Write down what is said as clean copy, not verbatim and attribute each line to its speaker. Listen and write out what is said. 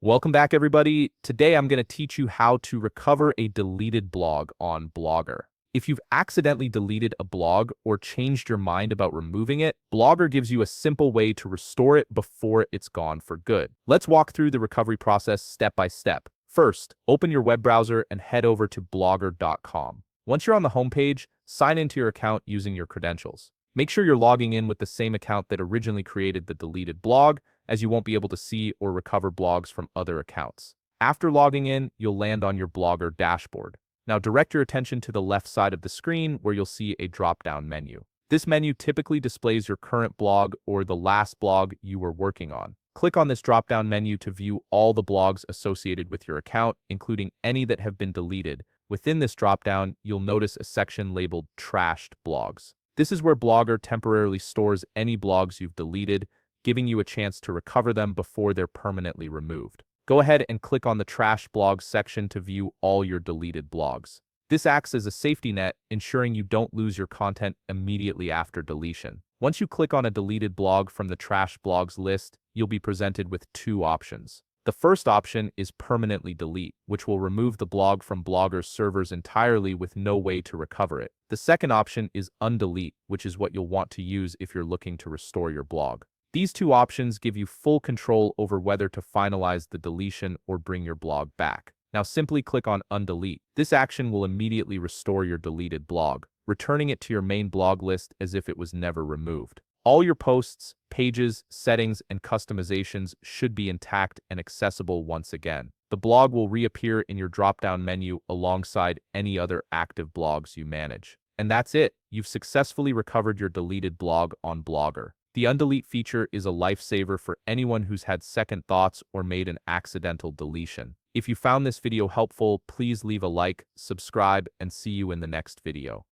Speaker 1: Welcome back, everybody. Today I'm going to teach you how to recover a deleted blog on Blogger. If you've accidentally deleted a blog or changed your mind about removing it, Blogger gives you a simple way to restore it before it's gone for good. Let's walk through the recovery process step by step. First, open your web browser and head over to blogger.com. Once you're on the homepage, sign into your account using your credentials. Make sure you're logging in with the same account that originally created the deleted blog, as you won't be able to see or recover blogs from other accounts. After logging in, you'll land on your Blogger dashboard. Now direct your attention to the left side of the screen where you'll see a drop-down menu. This menu typically displays your current blog or the last blog you were working on. Click on this drop-down menu to view all the blogs associated with your account, including any that have been deleted. Within this drop-down, you'll notice a section labeled Trashed Blogs. This is where Blogger temporarily stores any blogs you've deleted, giving you a chance to recover them before they're permanently removed. Go ahead and click on the Trash Blogs section to view all your deleted blogs. This acts as a safety net, ensuring you don't lose your content immediately after deletion. Once you click on a deleted blog from the Trash Blogs list, you'll be presented with two options. The first option is Permanently Delete, which will remove the blog from Blogger's servers entirely with no way to recover it. The second option is Undelete, which is what you'll want to use if you're looking to restore your blog. These two options give you full control over whether to finalize the deletion or bring your blog back. Now simply click on Undelete. This action will immediately restore your deleted blog, returning it to your main blog list as if it was never removed. All your posts, pages, settings, and customizations should be intact and accessible once again. The blog will reappear in your drop-down menu alongside any other active blogs you manage. And that's it. You've successfully recovered your deleted blog on Blogger. The Undelete feature is a lifesaver for anyone who's had second thoughts or made an accidental deletion. If you found this video helpful, please leave a like, subscribe, and see you in the next video.